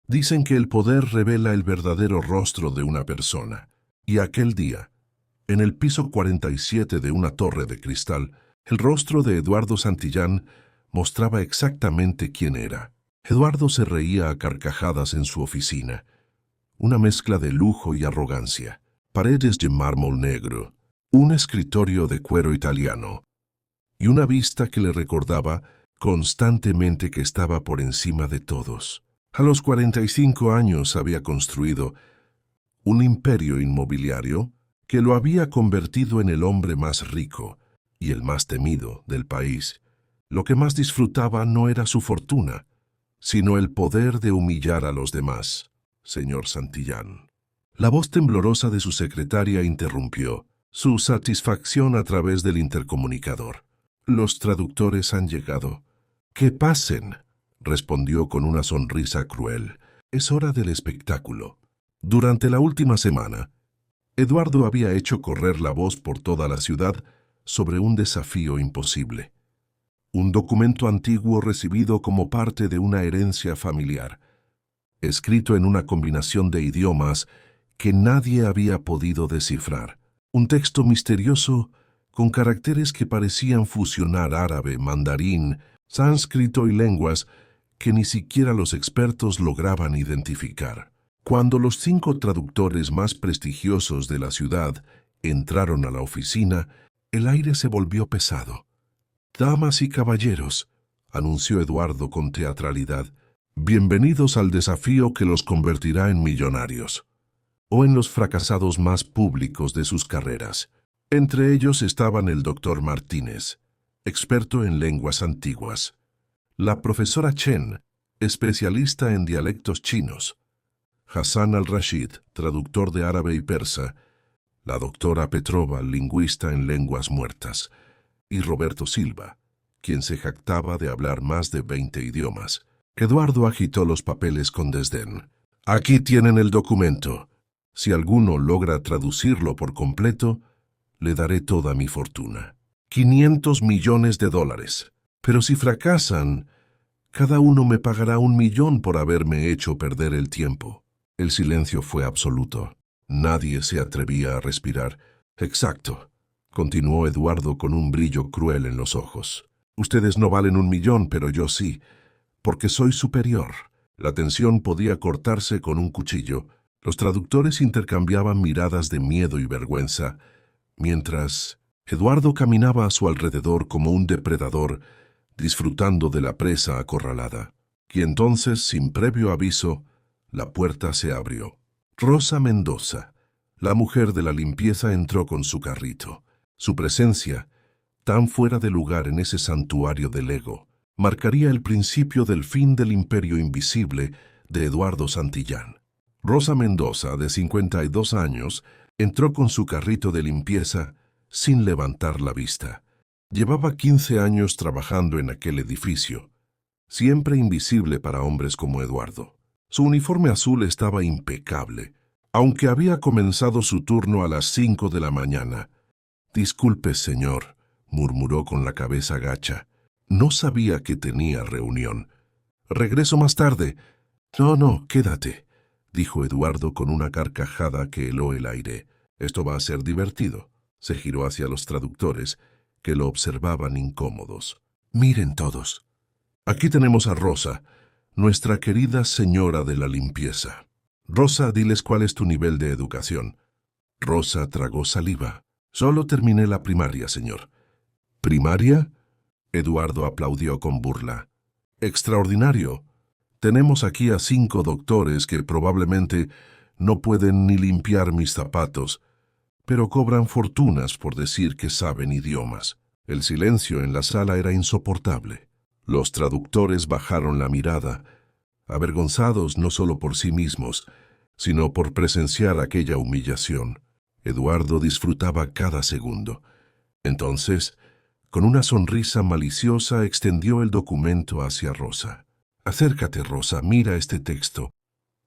Dicen que el poder revela el verdadero rostro de una persona. Y aquel día, en el piso 47 de una torre de cristal, el rostro de Eduardo Santillán mostraba exactamente quién era. Eduardo se reía a carcajadas en su oficina. Una mezcla de lujo y arrogancia. Paredes de mármol negro, un escritorio de cuero italiano y una vista que le recordaba constantemente que estaba por encima de todos. A los 45 años había construido un imperio inmobiliario que lo había convertido en el hombre más rico y el más temido del país. Lo que más disfrutaba no era su fortuna, sino el poder de humillar a los demás, señor Santillán. La voz temblorosa de su secretaria interrumpió su satisfacción a través del intercomunicador. Los traductores han llegado. —¡Que pasen! —respondió con una sonrisa cruel. Es hora del espectáculo. Durante la última semana, Eduardo había hecho correr la voz por toda la ciudad sobre un desafío imposible. Un documento antiguo recibido como parte de una herencia familiar, escrito en una combinación de idiomas que nadie había podido descifrar. Un texto misterioso con caracteres que parecían fusionar árabe, mandarín, sánscrito y lenguas que ni siquiera los expertos lograban identificar. Cuando los 5 traductores más prestigiosos de la ciudad entraron a la oficina, el aire se volvió pesado. «Damas y caballeros», anunció Eduardo con teatralidad, «bienvenidos al desafío que los convertirá en millonarios, o en los fracasados más públicos de sus carreras». Entre ellos estaban el doctor Martínez, experto en lenguas antiguas, la profesora Chen, especialista en dialectos chinos, Hassan al-Rashid, traductor de árabe y persa, la doctora Petrova, lingüista en lenguas muertas, y Roberto Silva, quien se jactaba de hablar más de 20 idiomas. Eduardo agitó los papeles con desdén. «Aquí tienen el documento. Si alguno logra traducirlo por completo, le daré toda mi fortuna. 500 millones de dólares. Pero si fracasan, cada uno me pagará 1 millón por haberme hecho perder el tiempo». El silencio fue absoluto. Nadie se atrevía a respirar. «Exacto», continuó Eduardo con un brillo cruel en los ojos. «Ustedes no valen 1 millón, pero yo sí, porque soy superior». La tensión podía cortarse con un cuchillo. Los traductores intercambiaban miradas de miedo y vergüenza, mientras Eduardo caminaba a su alrededor como un depredador, disfrutando de la presa acorralada. Y entonces, sin previo aviso, la puerta se abrió. Rosa Mendoza, la mujer de la limpieza, entró con su carrito. Su presencia, tan fuera de lugar en ese santuario del ego, marcaría el principio del fin del imperio invisible de Eduardo Santillán. Rosa Mendoza, de 52 años, entró con su carrito de limpieza sin levantar la vista. Llevaba 15 años trabajando en aquel edificio, siempre invisible para hombres como Eduardo. Su uniforme azul estaba impecable, aunque había comenzado su turno a las 5 de la mañana. «Disculpe, señor», murmuró con la cabeza gacha. «No sabía que tenía reunión. Regreso más tarde». No, quédate», dijo Eduardo con una carcajada que heló el aire. «Esto va a ser divertido». Se giró hacia los traductores, que lo observaban incómodos. «Miren todos. Aquí tenemos a Rosa, nuestra querida señora de la limpieza. Rosa, diles cuál es tu nivel de educación». Rosa tragó saliva. «Solo terminé la primaria, señor». «¿Primaria?», Eduardo aplaudió con burla. «Extraordinario. Tenemos aquí a 5 doctores que probablemente no pueden ni limpiar mis zapatos, pero cobran fortunas por decir que saben idiomas». El silencio en la sala era insoportable. Los traductores bajaron la mirada, avergonzados no solo por sí mismos, sino por presenciar aquella humillación. Eduardo disfrutaba cada segundo. Entonces, con una sonrisa maliciosa, extendió el documento hacia Rosa. «Acércate, Rosa, mira este texto.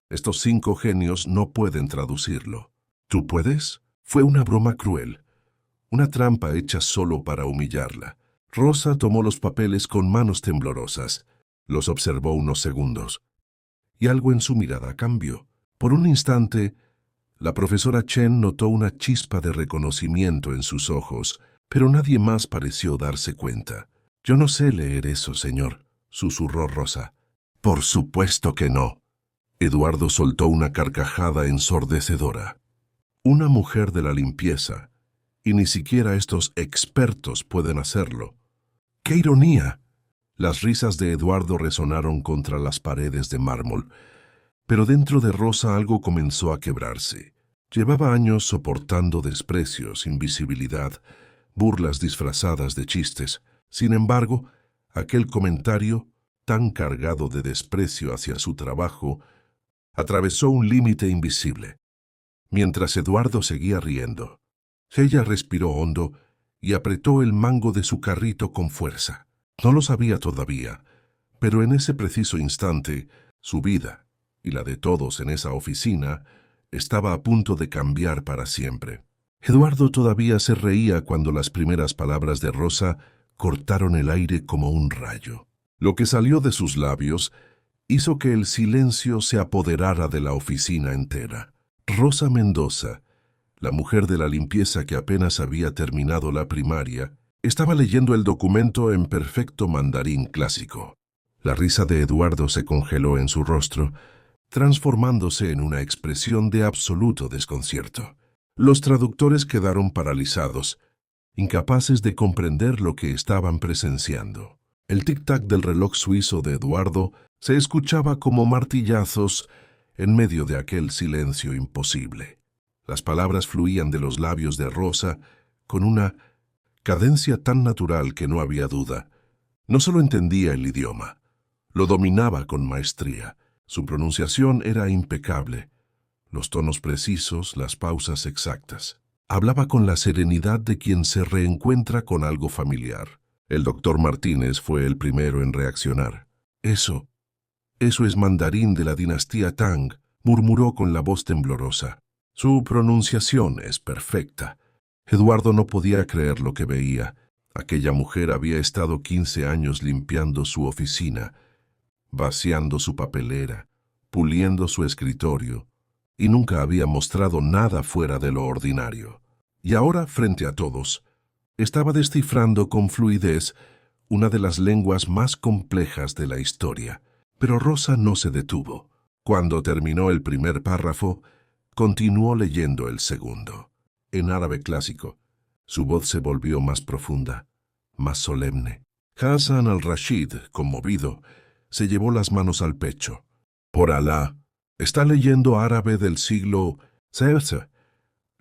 Estos 5 genios no pueden traducirlo. ¿Tú puedes?». Fue una broma cruel, una trampa hecha solo para humillarla. Rosa tomó los papeles con manos temblorosas, los observó unos segundos y algo en su mirada cambió. Por un instante, la profesora Chen notó una chispa de reconocimiento en sus ojos, pero nadie más pareció darse cuenta. «Yo no sé leer eso, señor», susurró Rosa. «Por supuesto que no». Eduardo soltó una carcajada ensordecedora. «Una mujer de la limpieza, y ni siquiera estos expertos pueden hacerlo». ¡Qué ironía! Las risas de Eduardo resonaron contra las paredes de mármol, pero dentro de Rosa algo comenzó a quebrarse. Llevaba años soportando desprecios, invisibilidad, burlas disfrazadas de chistes. Sin embargo, aquel comentario, tan cargado de desprecio hacia su trabajo, atravesó un límite invisible. Mientras Eduardo seguía riendo, ella respiró hondo y apretó el mango de su carrito con fuerza. No lo sabía todavía, pero en ese preciso instante, su vida y la de todos en esa oficina estaba a punto de cambiar para siempre. Eduardo todavía se reía cuando las primeras palabras de Rosa cortaron el aire como un rayo. Lo que salió de sus labios hizo que el silencio se apoderara de la oficina entera. Rosa Mendoza, la mujer de la limpieza que apenas había terminado la primaria, estaba leyendo el documento en perfecto mandarín clásico. La risa de Eduardo se congeló en su rostro, transformándose en una expresión de absoluto desconcierto. Los traductores quedaron paralizados, incapaces de comprender lo que estaban presenciando. El tic-tac del reloj suizo de Eduardo se escuchaba como martillazos en medio de aquel silencio imposible. Las palabras fluían de los labios de Rosa con una cadencia tan natural que no había duda. No solo entendía el idioma, lo dominaba con maestría. Su pronunciación era impecable, los tonos precisos, las pausas exactas. Hablaba con la serenidad de quien se reencuentra con algo familiar. El doctor Martínez fue el primero en reaccionar. Eso es mandarín de la dinastía Tang», murmuró con la voz temblorosa. «Su pronunciación es perfecta». Eduardo no podía creer lo que veía. Aquella mujer había estado 15 años limpiando su oficina, vaciando su papelera, puliendo su escritorio, y nunca había mostrado nada fuera de lo ordinario. Y ahora, frente a todos, estaba descifrando con fluidez una de las lenguas más complejas de la historia. Pero Rosa no se detuvo. Cuando terminó el primer párrafo, continuó leyendo el segundo. En árabe clásico, su voz se volvió más profunda, más solemne. Hassan al-Rashid, conmovido, se llevó las manos al pecho. «Por Alá, está leyendo árabe del siglo XVI.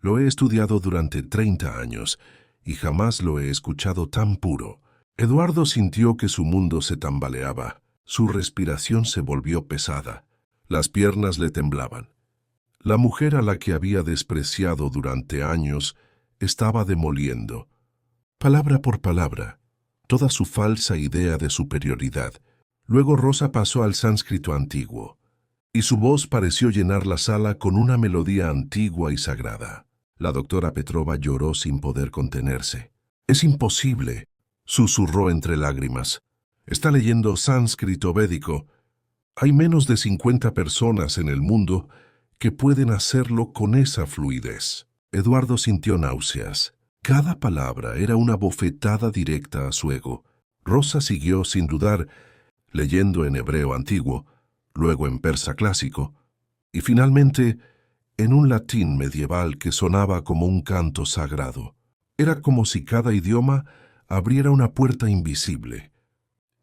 Lo he estudiado durante 30 años y jamás lo he escuchado tan puro». Eduardo sintió que su mundo se tambaleaba. Su respiración se volvió pesada. Las piernas le temblaban. La mujer a la que había despreciado durante años estaba demoliendo, palabra por palabra, toda su falsa idea de superioridad. Luego Rosa pasó al sánscrito antiguo, y su voz pareció llenar la sala con una melodía antigua y sagrada. La doctora Petrova lloró sin poder contenerse. «Es imposible», susurró entre lágrimas. «Está leyendo sánscrito védico. Hay menos de 50 personas en el mundo que pueden hacerlo con esa fluidez». Eduardo sintió náuseas. Cada palabra era una bofetada directa a su ego. Rosa siguió sin dudar, leyendo en hebreo antiguo, luego en persa clásico, y finalmente en un latín medieval que sonaba como un canto sagrado. Era como si cada idioma abriera una puerta invisible,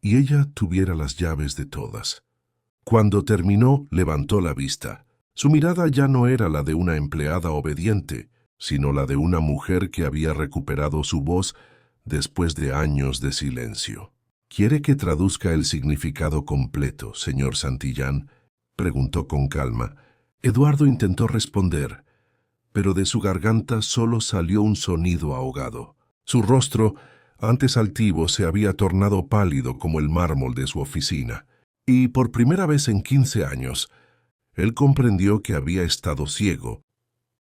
y ella tuviera las llaves de todas. Cuando terminó, levantó la vista. Su mirada ya no era la de una empleada obediente, sino la de una mujer que había recuperado su voz después de años de silencio. «¿Quiere que traduzca el significado completo, señor Santillán?», preguntó con calma. Eduardo intentó responder, pero de su garganta solo salió un sonido ahogado. Su rostro, antes altivo, se había tornado pálido como el mármol de su oficina, y por primera vez en 15 años, él comprendió que había estado ciego,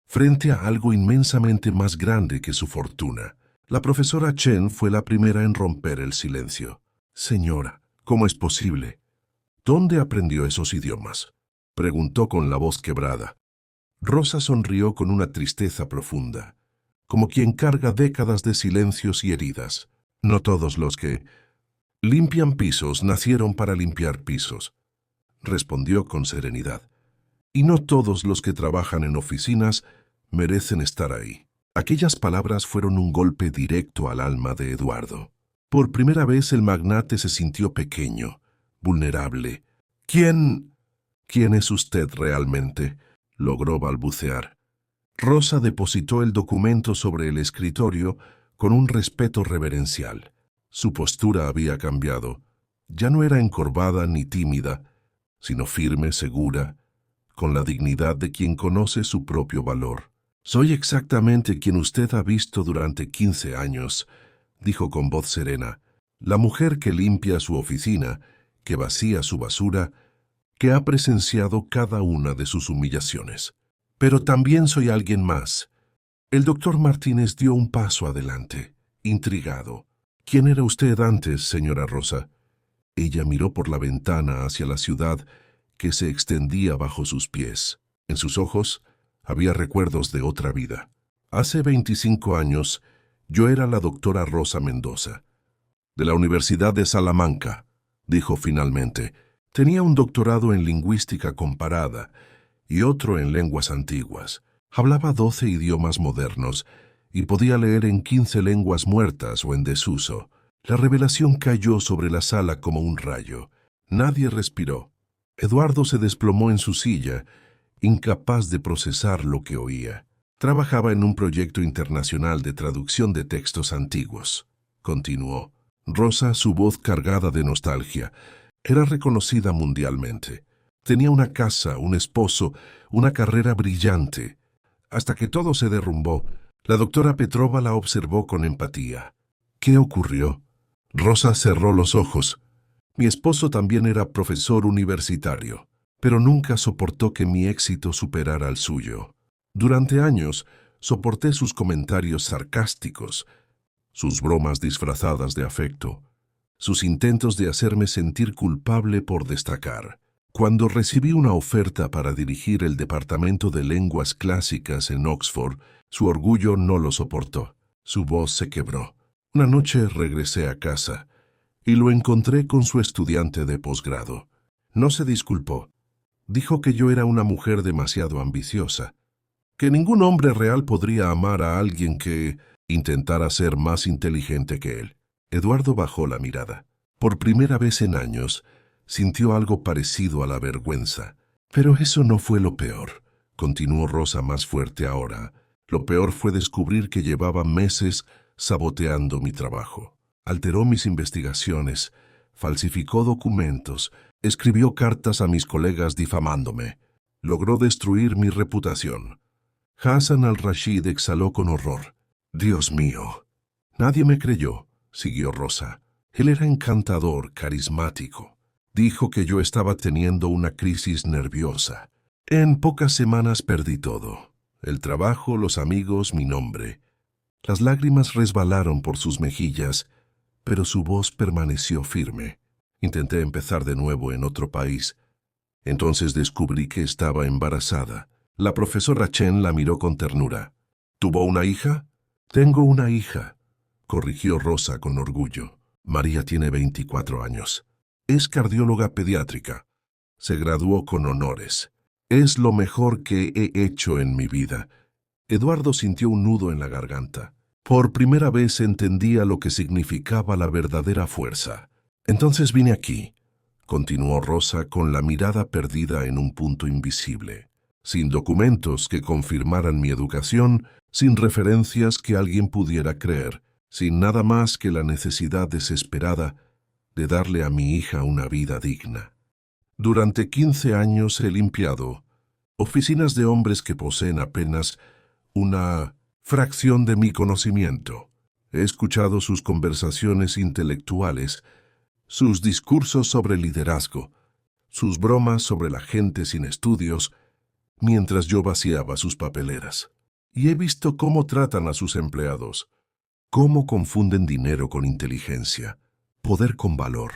frente a algo inmensamente más grande que su fortuna. La profesora Chen fue la primera en romper el silencio. «Señora, ¿cómo es posible? ¿Dónde aprendió esos idiomas?». preguntó con la voz quebrada. Rosa sonrió con una tristeza profunda, como quien carga décadas de silencios y heridas. No todos los que limpian pisos nacieron para limpiar pisos, respondió con serenidad. Y no todos los que trabajan en oficinas merecen estar ahí. Aquellas palabras fueron un golpe directo al alma de Eduardo. Por primera vez el magnate se sintió pequeño, vulnerable. ¿Quién es usted realmente?, logró balbucear. Rosa depositó el documento sobre el escritorio con un respeto reverencial. Su postura había cambiado. Ya no era encorvada ni tímida, sino firme, segura, con la dignidad de quien conoce su propio valor. «Soy exactamente quien usted ha visto durante 15 años», dijo con voz serena. «La mujer que limpia su oficina, que vacía su basura, que ha presenciado cada una de sus humillaciones. Pero también soy alguien más». El doctor Martínez dio un paso adelante, intrigado. «¿Quién era usted antes, señora Rosa?». Ella miró por la ventana hacia la ciudad que se extendía bajo sus pies. En sus ojos había recuerdos de otra vida. «Hace 25 años, yo era la doctora Rosa Mendoza, de la Universidad de Salamanca», dijo finalmente. «Tenía un doctorado en lingüística comparada y otro en lenguas antiguas. Hablaba 12 idiomas modernos y podía leer en 15 lenguas muertas o en desuso». La revelación cayó sobre la sala como un rayo. Nadie respiró. Eduardo se desplomó en su silla, incapaz de procesar lo que oía. «Trabajaba en un proyecto internacional de traducción de textos antiguos», continuó. Rosa, su voz cargada de nostalgia, era reconocida mundialmente. Tenía una casa, un esposo, una carrera brillante. Hasta que todo se derrumbó, la doctora Petrova la observó con empatía. «¿Qué ocurrió?». Rosa cerró los ojos. «Mi esposo también era profesor universitario, pero nunca soportó que mi éxito superara al suyo. Durante años soporté sus comentarios sarcásticos, sus bromas disfrazadas de afecto, sus intentos de hacerme sentir culpable por destacar. Cuando recibí una oferta para dirigir el departamento de lenguas clásicas en Oxford, su orgullo no lo soportó. Su voz se quebró. Una noche regresé a casa y lo encontré con su estudiante de posgrado. No se disculpó. Dijo que yo era una mujer demasiado ambiciosa, que ningún hombre real podría amar a alguien que intentara ser más inteligente que él. Eduardo bajó la mirada. Por primera vez en años, sintió algo parecido a la vergüenza. «Pero eso no fue lo peor», continuó Rosa más fuerte ahora. «Lo peor fue descubrir que llevaba meses saboteando mi trabajo. Alteró mis investigaciones, falsificó documentos, escribió cartas a mis colegas difamándome. Logró destruir mi reputación». Hassan al-Rashid exhaló con horror. «Dios mío». «Nadie me creyó», siguió Rosa. «Él era encantador, carismático. Dijo que yo estaba teniendo una crisis nerviosa. En pocas semanas perdí todo. El trabajo, los amigos, mi nombre». Las lágrimas resbalaron por sus mejillas, pero su voz permaneció firme. «Intenté empezar de nuevo en otro país. Entonces descubrí que estaba embarazada». La profesora Chen la miró con ternura. «¿Tuvo una hija?». «Tengo una hija», corrigió Rosa con orgullo. «María tiene 24 años. Es cardióloga pediátrica. Se graduó con honores. Es lo mejor que he hecho en mi vida». Eduardo sintió un nudo en la garganta. Por primera vez entendía lo que significaba la verdadera fuerza. «Entonces vine aquí», continuó Rosa con la mirada perdida en un punto invisible. «Sin documentos que confirmaran mi educación, sin referencias que alguien pudiera creer, sin nada más que la necesidad desesperada de darle a mi hija una vida digna. Durante 15 años he limpiado oficinas de hombres que poseen apenas una fracción de mi conocimiento. He escuchado sus conversaciones intelectuales, sus discursos sobre liderazgo, sus bromas sobre la gente sin estudios, mientras yo vaciaba sus papeleras. Y he visto cómo tratan a sus empleados, cómo confunden dinero con inteligencia, poder con valor».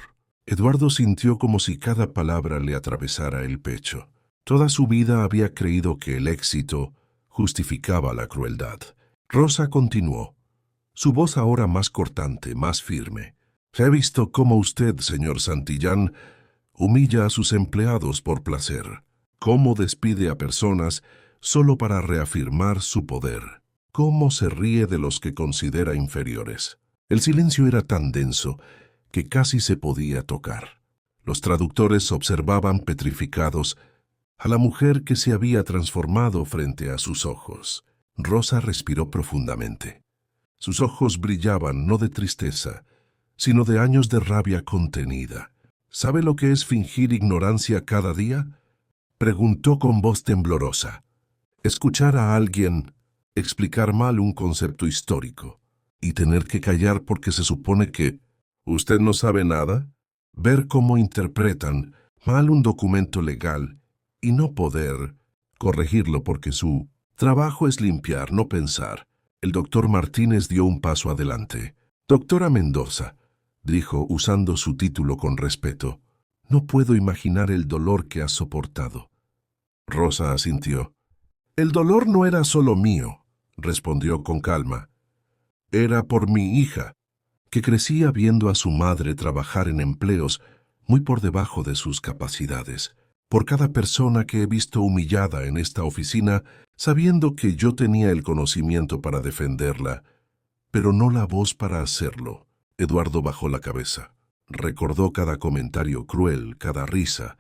Eduardo sintió como si cada palabra le atravesara el pecho. Toda su vida había creído que el éxito justificaba la crueldad. Rosa continuó, su voz ahora más cortante, más firme. He visto cómo usted, señor Santillán, humilla a sus empleados por placer, cómo despide a personas solo para reafirmar su poder, cómo se ríe de los que considera inferiores. El silencio era tan denso que casi se podía tocar. Los traductores observaban petrificados a la mujer que se había transformado frente a sus ojos. Rosa respiró profundamente. Sus ojos brillaban no de tristeza, sino de años de rabia contenida. ¿Sabe lo que es fingir ignorancia cada día?, preguntó con voz temblorosa. Escuchar a alguien explicar mal un concepto histórico y tener que callar porque se supone que usted no sabe nada. Ver cómo interpretan mal un documento legal y no poder corregirlo porque su trabajo es limpiar, no pensar. El doctor Martínez dio un paso adelante. Doctora Mendoza, dijo usando su título con respeto, no puedo imaginar el dolor que ha soportado. Rosa asintió. El dolor no era solo mío, respondió con calma. Era por mi hija, que crecía viendo a su madre trabajar en empleos muy por debajo de sus capacidades. Por cada persona que he visto humillada en esta oficina, sabiendo que yo tenía el conocimiento para defenderla, pero no la voz para hacerlo. Eduardo bajó la cabeza. Recordó cada comentario cruel, cada risa,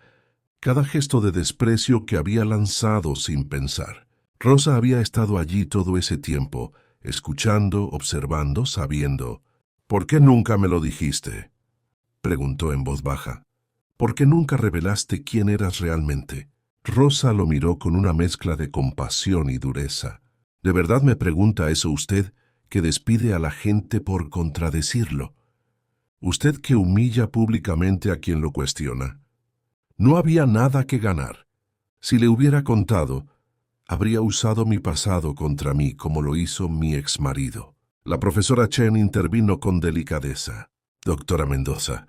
cada gesto de desprecio que había lanzado sin pensar. Rosa había estado allí todo ese tiempo, escuchando, observando, sabiendo. «¿Por qué nunca me lo dijiste?», preguntó en voz baja. «¿Por qué nunca revelaste quién eras realmente?». Rosa lo miró con una mezcla de compasión y dureza. «¿De verdad me pregunta eso usted, que despide a la gente por contradecirlo? Usted que humilla públicamente a quien lo cuestiona. No había nada que ganar. Si le hubiera contado, habría usado mi pasado contra mí como lo hizo mi exmarido». La profesora Chen intervino con delicadeza. «Doctora Mendoza,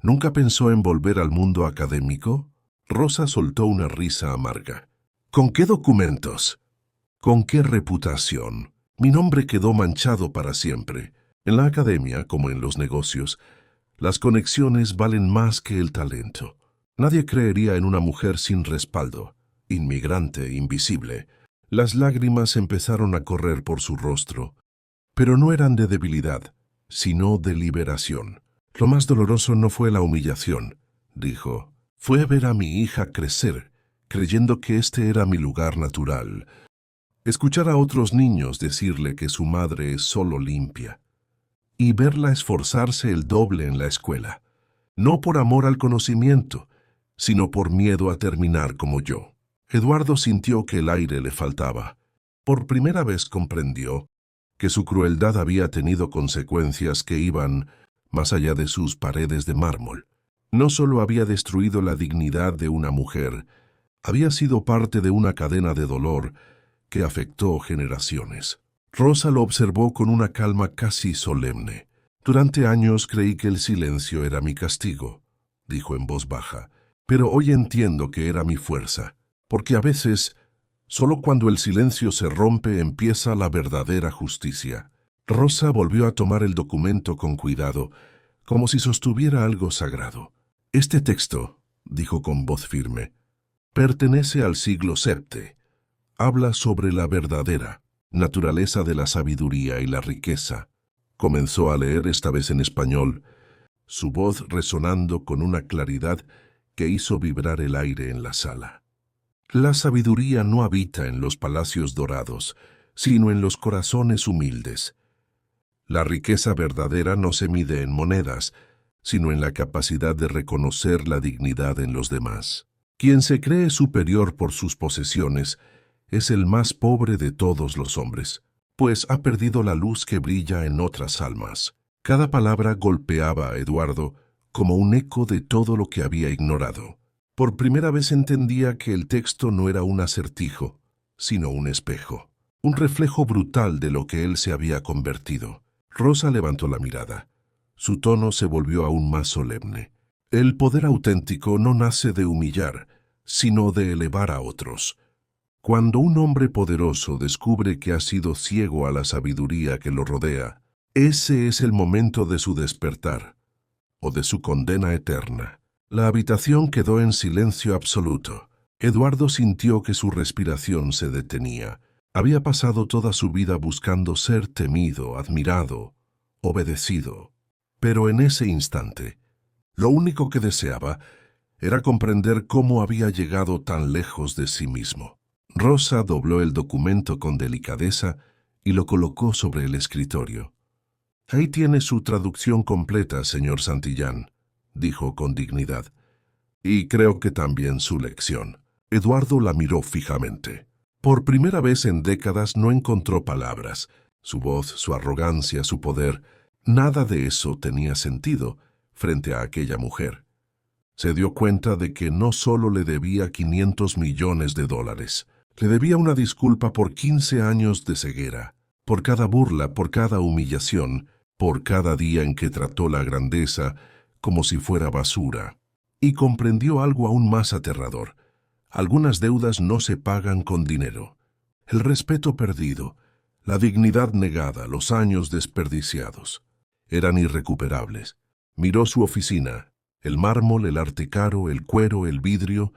¿nunca pensó en volver al mundo académico?». Rosa soltó una risa amarga. «¿Con qué documentos? ¿Con qué reputación? Mi nombre quedó manchado para siempre. En la academia, como en los negocios, las conexiones valen más que el talento. Nadie creería en una mujer sin respaldo, inmigrante, invisible». Las lágrimas empezaron a correr por su rostro, pero no eran de debilidad, sino de liberación. «Lo más doloroso no fue la humillación», dijo. «Fue ver a mi hija crecer, creyendo que este era mi lugar natural. Escuchar a otros niños decirle que su madre es solo limpia. Y verla esforzarse el doble en la escuela. No por amor al conocimiento, sino por miedo a terminar como yo». Eduardo sintió que el aire le faltaba. Por primera vez comprendió que su crueldad había tenido consecuencias que iban más allá de sus paredes de mármol. No solo había destruido la dignidad de una mujer, había sido parte de una cadena de dolor que afectó generaciones. Rosa lo observó con una calma casi solemne. «Durante años creí que el silencio era mi castigo», dijo en voz baja, «pero hoy entiendo que era mi fuerza, porque a veces solo cuando el silencio se rompe empieza la verdadera justicia». Rosa volvió a tomar el documento con cuidado, como si sostuviera algo sagrado. «Este texto», dijo con voz firme, «pertenece al siglo VII. Habla sobre la verdadera naturaleza de la sabiduría y la riqueza». Comenzó a leer esta vez en español, su voz resonando con una claridad que hizo vibrar el aire en la sala. «La sabiduría no habita en los palacios dorados, sino en los corazones humildes. La riqueza verdadera no se mide en monedas, sino en la capacidad de reconocer la dignidad en los demás. Quien se cree superior por sus posesiones es el más pobre de todos los hombres, pues ha perdido la luz que brilla en otras almas». Cada palabra golpeaba a Eduardo como un eco de todo lo que había ignorado. Por primera vez entendía que el texto no era un acertijo, sino un espejo, un reflejo brutal de lo que él se había convertido. Rosa levantó la mirada. Su tono se volvió aún más solemne. «El poder auténtico no nace de humillar, sino de elevar a otros. Cuando un hombre poderoso descubre que ha sido ciego a la sabiduría que lo rodea, ese es el momento de su despertar, o de su condena eterna. La habitación quedó en silencio absoluto. Eduardo sintió que su respiración se detenía. Había pasado toda su vida buscando ser temido, admirado, obedecido. Pero en ese instante, lo único que deseaba era comprender cómo había llegado tan lejos de sí mismo. Rosa dobló el documento con delicadeza y lo colocó sobre el escritorio. «Ahí tiene su traducción completa, señor Santillán», dijo con dignidad. «Y creo que también su lección». Eduardo la miró fijamente. Por primera vez en décadas no encontró palabras. Su voz, su arrogancia, su poder, nada de eso tenía sentido frente a aquella mujer. Se dio cuenta de que no solo le debía 500 millones de dólares, le debía una disculpa por 15 años de ceguera, por cada burla, por cada humillación, por cada día en que trató la grandeza como si fuera basura. Y comprendió algo aún más aterrador. Algunas deudas no se pagan con dinero. El respeto perdido, la dignidad negada, los años desperdiciados, eran irrecuperables. Miró su oficina, el mármol, el arte caro, el cuero, el vidrio.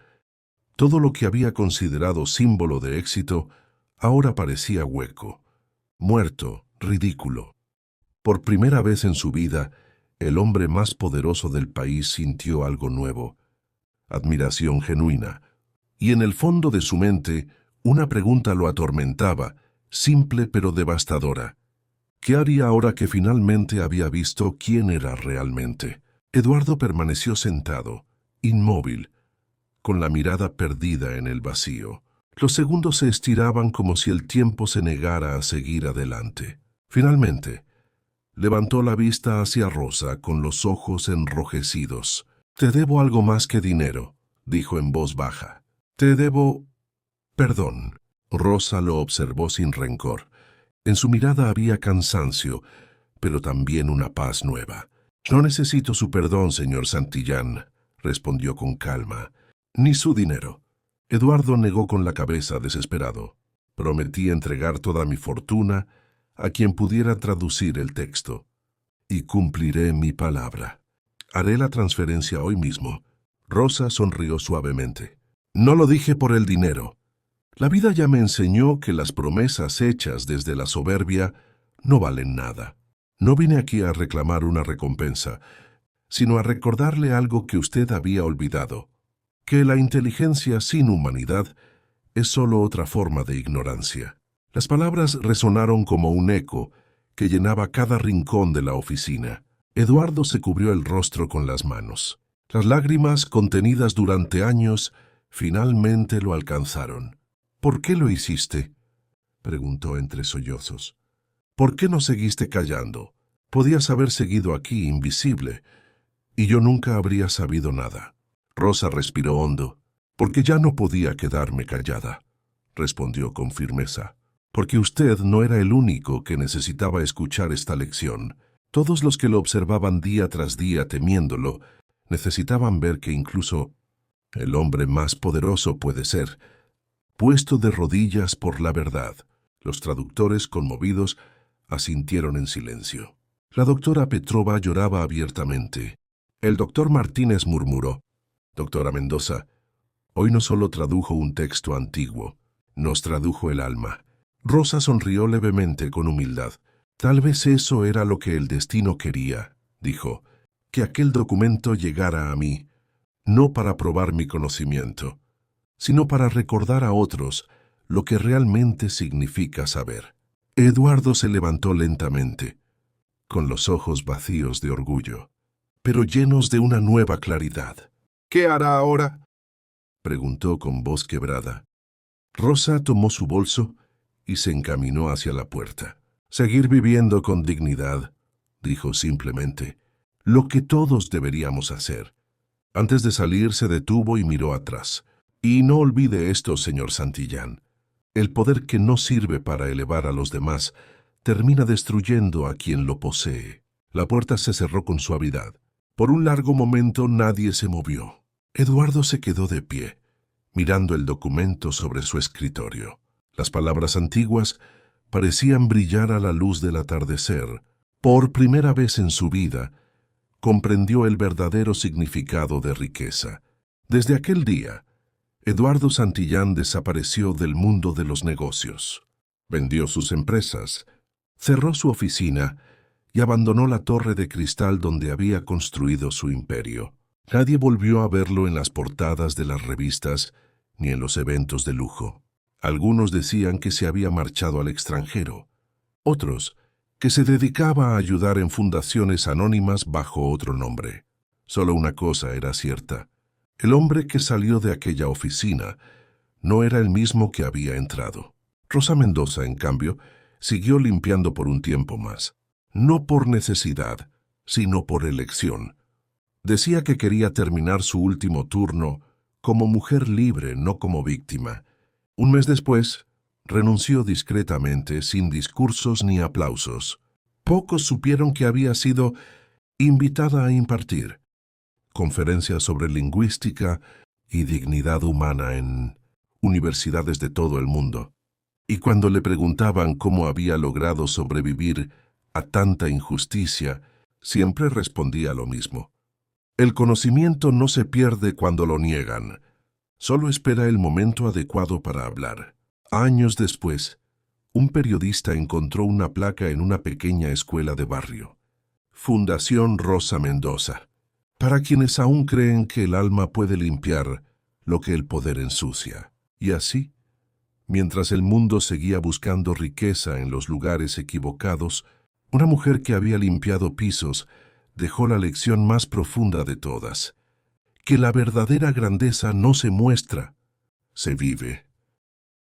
Todo lo que había considerado símbolo de éxito ahora parecía hueco, muerto, ridículo. Por primera vez en su vida, el hombre más poderoso del país sintió algo nuevo, admiración genuina. Y en el fondo de su mente, una pregunta lo atormentaba, simple pero devastadora. ¿Qué haría ahora que finalmente había visto quién era realmente? Eduardo permaneció sentado, inmóvil, con la mirada perdida en el vacío. Los segundos se estiraban como si el tiempo se negara a seguir adelante. Finalmente, levantó la vista hacia Rosa con los ojos enrojecidos. «Te debo algo más que dinero», dijo en voz baja. «Te debo perdón». Rosa lo observó sin rencor. En su mirada había cansancio, pero también una paz nueva. «No necesito su perdón, señor Santillán», respondió con calma, «ni su dinero». Eduardo negó con la cabeza, desesperado. «Prometí entregar toda mi fortuna a quien pudiera traducir el texto, y cumpliré mi palabra. Haré la transferencia hoy mismo». Rosa sonrió suavemente. «No lo dije por el dinero. La vida ya me enseñó que las promesas hechas desde la soberbia no valen nada. No vine aquí a reclamar una recompensa, sino a recordarle algo que usted había olvidado, que la inteligencia sin humanidad es solo otra forma de ignorancia». Las palabras resonaron como un eco que llenaba cada rincón de la oficina. Eduardo se cubrió el rostro con las manos. Las lágrimas, contenidas durante años, finalmente lo alcanzaron. «¿Por qué lo hiciste?», preguntó entre sollozos. «¿Por qué no seguiste callando? Podías haber seguido aquí, invisible, y yo nunca habría sabido nada». Rosa respiró hondo. «Porque ya no podía quedarme callada», respondió con firmeza. «Porque usted no era el único que necesitaba escuchar esta lección. Todos los que lo observaban día tras día temiéndolo, necesitaban ver que incluso el hombre más poderoso puede ser puesto de rodillas por la verdad». Los traductores, conmovidos, asintieron en silencio. La doctora Petrova lloraba abiertamente. El doctor Martínez murmuró: «Doctora Mendoza, hoy no solo tradujo un texto antiguo, nos tradujo el alma». Rosa sonrió levemente con humildad. «Tal vez eso era lo que el destino quería», dijo, «que aquel documento llegara a mí, no para probar mi conocimiento, sino para recordar a otros lo que realmente significa saber». Eduardo se levantó lentamente, con los ojos vacíos de orgullo, pero llenos de una nueva claridad. «¿Qué hará ahora?», preguntó con voz quebrada. Rosa tomó su bolso y se encaminó hacia la puerta. «Seguir viviendo con dignidad», dijo simplemente, «lo que todos deberíamos hacer». Antes de salir se detuvo y miró atrás. «Y no olvide esto, señor Santillán. El poder que no sirve para elevar a los demás termina destruyendo a quien lo posee». La puerta se cerró con suavidad. Por un largo momento nadie se movió. Eduardo se quedó de pie, mirando el documento sobre su escritorio. Las palabras antiguas parecían brillar a la luz del atardecer. Por primera vez en su vida, comprendió el verdadero significado de riqueza. Desde aquel día, Eduardo Santillán desapareció del mundo de los negocios. Vendió sus empresas, cerró su oficina y abandonó la torre de cristal donde había construido su imperio. Nadie volvió a verlo en las portadas de las revistas ni en los eventos de lujo. Algunos decían que se había marchado al extranjero, otros que se dedicaba a ayudar en fundaciones anónimas bajo otro nombre. Solo una cosa era cierta: el hombre que salió de aquella oficina no era el mismo que había entrado. Rosa Mendoza, en cambio, siguió limpiando por un tiempo más. No por necesidad, sino por elección. Decía que quería terminar su último turno como mujer libre, no como víctima. Un mes después, renunció discretamente, sin discursos ni aplausos. Pocos supieron que había sido invitada a impartir conferencias sobre lingüística y dignidad humana en universidades de todo el mundo. Y cuando le preguntaban cómo había logrado sobrevivir a tanta injusticia, siempre respondía lo mismo: el conocimiento no se pierde cuando lo niegan, solo espera el momento adecuado para hablar. Años después, un periodista encontró una placa en una pequeña escuela de barrio: Fundación Rosa Mendoza, para quienes aún creen que el alma puede limpiar lo que el poder ensucia. Y así, mientras el mundo seguía buscando riqueza en los lugares equivocados, una mujer que había limpiado pisos dejó la lección más profunda de todas: que la verdadera grandeza no se muestra, se vive.